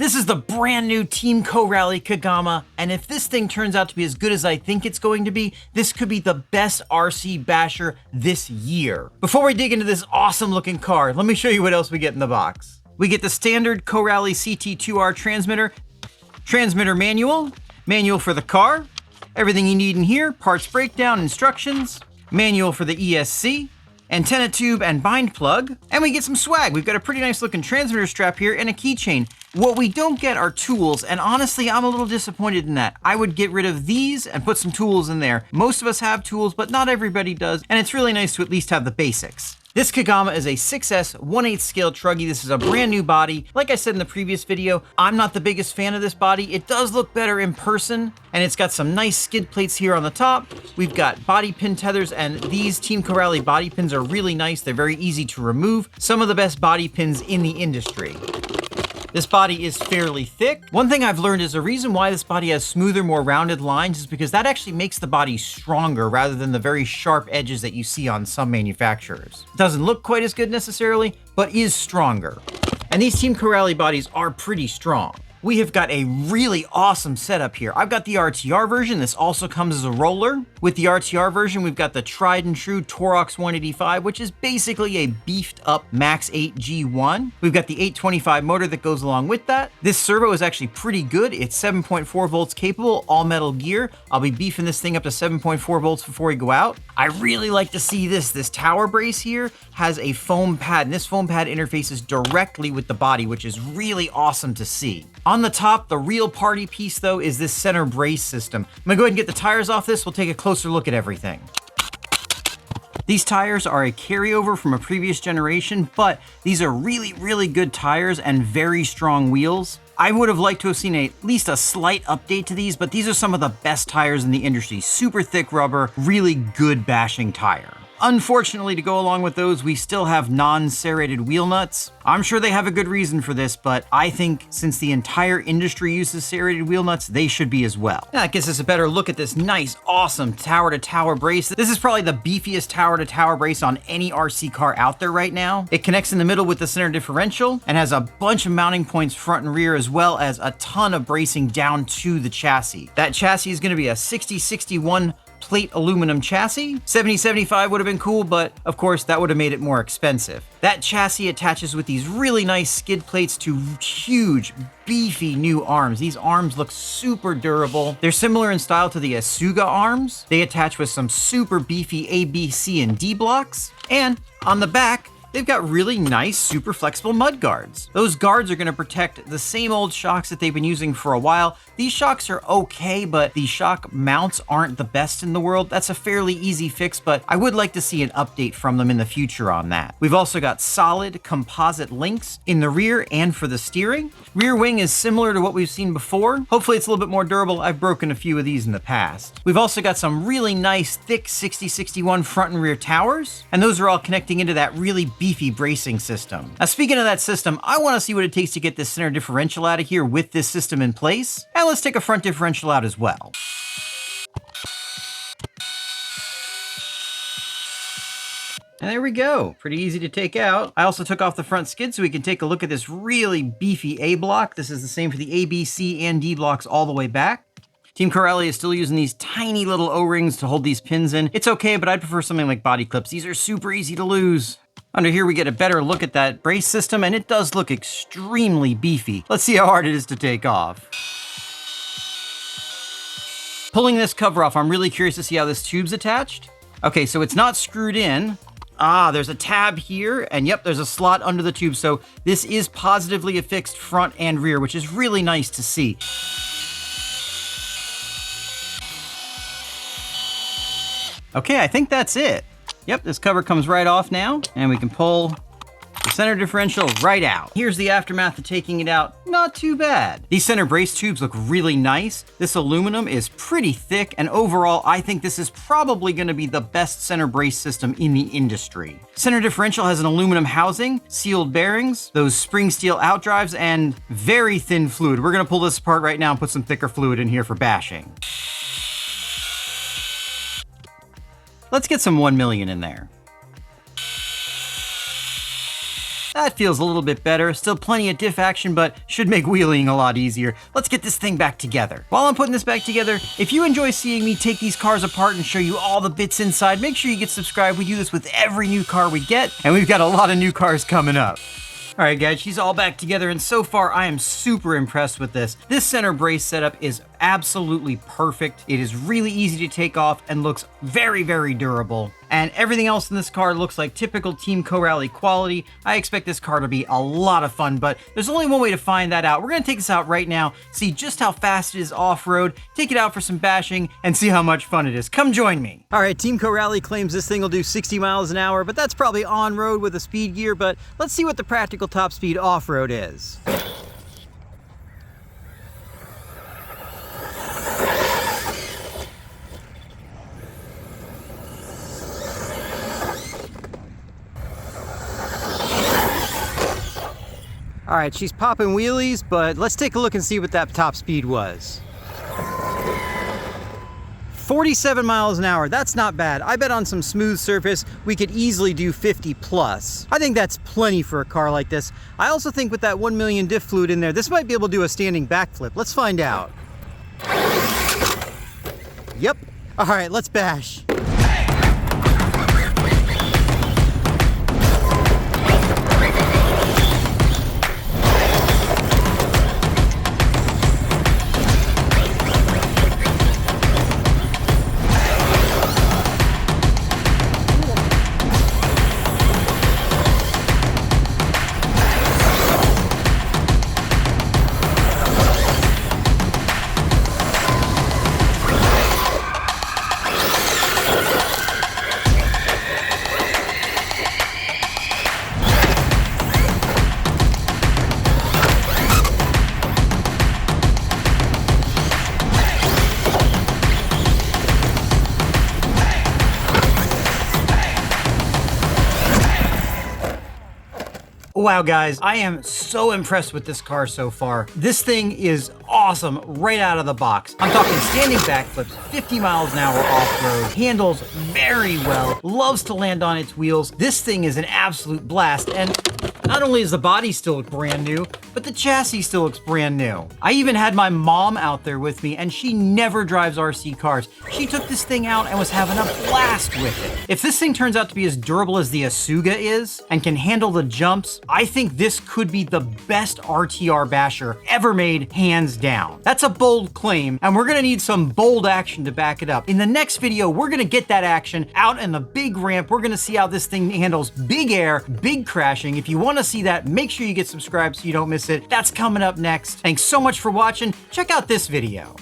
This is the brand new Team Corally Kagama, and if this thing turns out to be as good as I think it's going to be, this could be the best RC basher this year. Before we dig into this awesome looking car, let me show you what else we get in the box. We get the standard Corally CT2R transmitter, transmitter manual, manual for the car, everything you need in here, parts breakdown instructions, manual for the ESC, antenna tube and bind plug, and we get some swag. We've got a pretty nice looking transmitter strap here and a keychain. What we don't get are tools, and honestly, I'm a little disappointed in that. I would get rid of these and put some tools in there. Most of us have tools, but not everybody does, and it's really nice to at least have the basics. This Kagama is a 6S 1/8 scale Truggy. This is a brand new body. Like I said in the previous video, I'm not the biggest fan of this body. It does look better in person, and it's got some nice skid plates here on the top. We've got body pin tethers, and these Team Corally body pins are really nice. They're very easy to remove. Some of the best body pins in the industry. This body is fairly thick. One thing I've learned is the reason why this body has smoother, more rounded lines is because that actually makes the body stronger rather than the very sharp edges that you see on some manufacturers. It doesn't look quite as good necessarily, but is stronger. And these Team Corally bodies are pretty strong. We have got a really awesome setup here. I've got the RTR version. This also comes as a roller. With the RTR version, we've got the tried and true Torox 185, which is basically a beefed up Max 8 G1. We've got the 825 motor that goes along with that. This servo is actually pretty good. It's 7.4 volts capable, all metal gear. I'll be beefing this thing up to 7.4 volts before we go out. I really like to see this. This tower brace here has a foam pad, and this foam pad interfaces directly with the body, which is really awesome to see. On the top, the real party piece though is this center brace system. I'm gonna go ahead and get the tires off this. We'll take a closer look at everything. These tires are a carryover from a previous generation, but these are really, really good tires and very strong wheels. I would have liked to have seen at least a slight update to these, but these are some of the best tires in the industry. Super thick rubber, really good bashing tire. Unfortunately, to go along with those, we still have non-serrated wheel nuts. I'm sure they have a good reason for this, but I think since the entire industry uses serrated wheel nuts, they should be as well. Now, that gives us a better look at this nice, awesome tower-to-tower brace. This is probably the beefiest tower-to-tower brace on any RC car out there right now. It connects in the middle with the center differential and has a bunch of mounting points front and rear, as well as a ton of bracing down to the chassis. That chassis is going to be a 6061 plate aluminum chassis. 7075 would have been cool, but of course that would have made it more expensive. That chassis attaches with these really nice skid plates to huge, beefy new arms. These arms look super durable. They're similar in style to the Asuga arms. They attach with some super beefy A, B, C, and D blocks. And on the back, they've got really nice, super flexible mud guards. Those guards are going to protect the same old shocks that they've been using for a while. These shocks are okay, but the shock mounts aren't the best in the world. That's a fairly easy fix, but I would like to see an update from them in the future on that. We've also got solid composite links in the rear and for the steering. Rear wing is similar to what we've seen before. Hopefully it's a little bit more durable. I've broken a few of these in the past. We've also got some really nice, thick 6061 front and rear towers, and those are all connecting into that really beefy bracing system. Now, speaking of that system, I want to see what it takes to get this center differential out of here with this system in place. And let's take a front differential out as well. And there we go. Pretty easy to take out. I also took off the front skid so we can take a look at this really beefy A block. This is the same for the A, B, C, and D blocks all the way back. Team Corally is still using these tiny little O-rings to hold these pins in. It's okay, but I'd prefer something like body clips. These are super easy to lose. Under here, we get a better look at that brace system, and it does look extremely beefy. Let's see how hard it is to take off. Pulling this cover off, I'm really curious to see how this tube's attached. Okay, so it's not screwed in. Ah, there's a tab here, and yep, there's a slot under the tube. So this is positively affixed front and rear, which is really nice to see. Okay, I think that's it. Yep, this cover comes right off now, and we can pull the center differential right out. Here's the aftermath of taking it out. Not too bad. These center brace tubes look really nice. This aluminum is pretty thick, and overall, I think this is probably going to be the best center brace system in the industry. Center differential has an aluminum housing, sealed bearings, those spring steel outdrives, and very thin fluid. We're going to pull this apart right now and put some thicker fluid in here for bashing. Let's get some 1 million in there. That feels a little bit better. Still plenty of diff action, but should make wheeling a lot easier. Let's get this thing back together. While I'm putting this back together, if you enjoy seeing me take these cars apart and show you all the bits inside, make sure you get subscribed. We do this with every new car we get, and we've got a lot of new cars coming up. All right, guys, she's all back together, and so far I am super impressed with this. This center brace setup is absolutely perfect. It is really easy to take off and looks very, very durable. And everything else in this car looks like typical Team Corally quality. I expect this car to be a lot of fun, but there's only one way to find that out. We're gonna take this out right now, see just how fast it is off-road, take it out for some bashing, and see how much fun it is. Come join me. All right, Team Corally claims this thing will do 60 miles an hour, but that's probably on-road with a speed gear, but let's see what the practical top speed off-road is. All right, she's popping wheelies, but let's take a look and see what that top speed was. 47 miles an hour, that's not bad. I bet on some smooth surface, we could easily do 50 plus. I think that's plenty for a car like this. I also think with that 1 million diff fluid in there, this might be able to do a standing backflip. Let's find out. Yep. All right, let's bash. Wow, guys, I am so impressed with this car so far. This thing is awesome right out of the box. I'm talking standing backflips, 50 miles an hour off-road, handles very well, loves to land on its wheels. This thing is an absolute blast, and not only does the body still look brand new, but the chassis still looks brand new. I even had my mom out there with me, and she never drives RC cars. She took this thing out and was having a blast with it. If this thing turns out to be as durable as the Asuga is, and can handle the jumps, I think this could be the best RTR basher ever made, hands down. That's a bold claim, and we're gonna need some bold action to back it up. In the next video, we're gonna get that action out in the big ramp. We're gonna see how this thing handles big air, big crashing. If you wanna see that, make sure you get subscribed so you don't miss it. That's coming up next. Thanks so much for watching. Check out this video.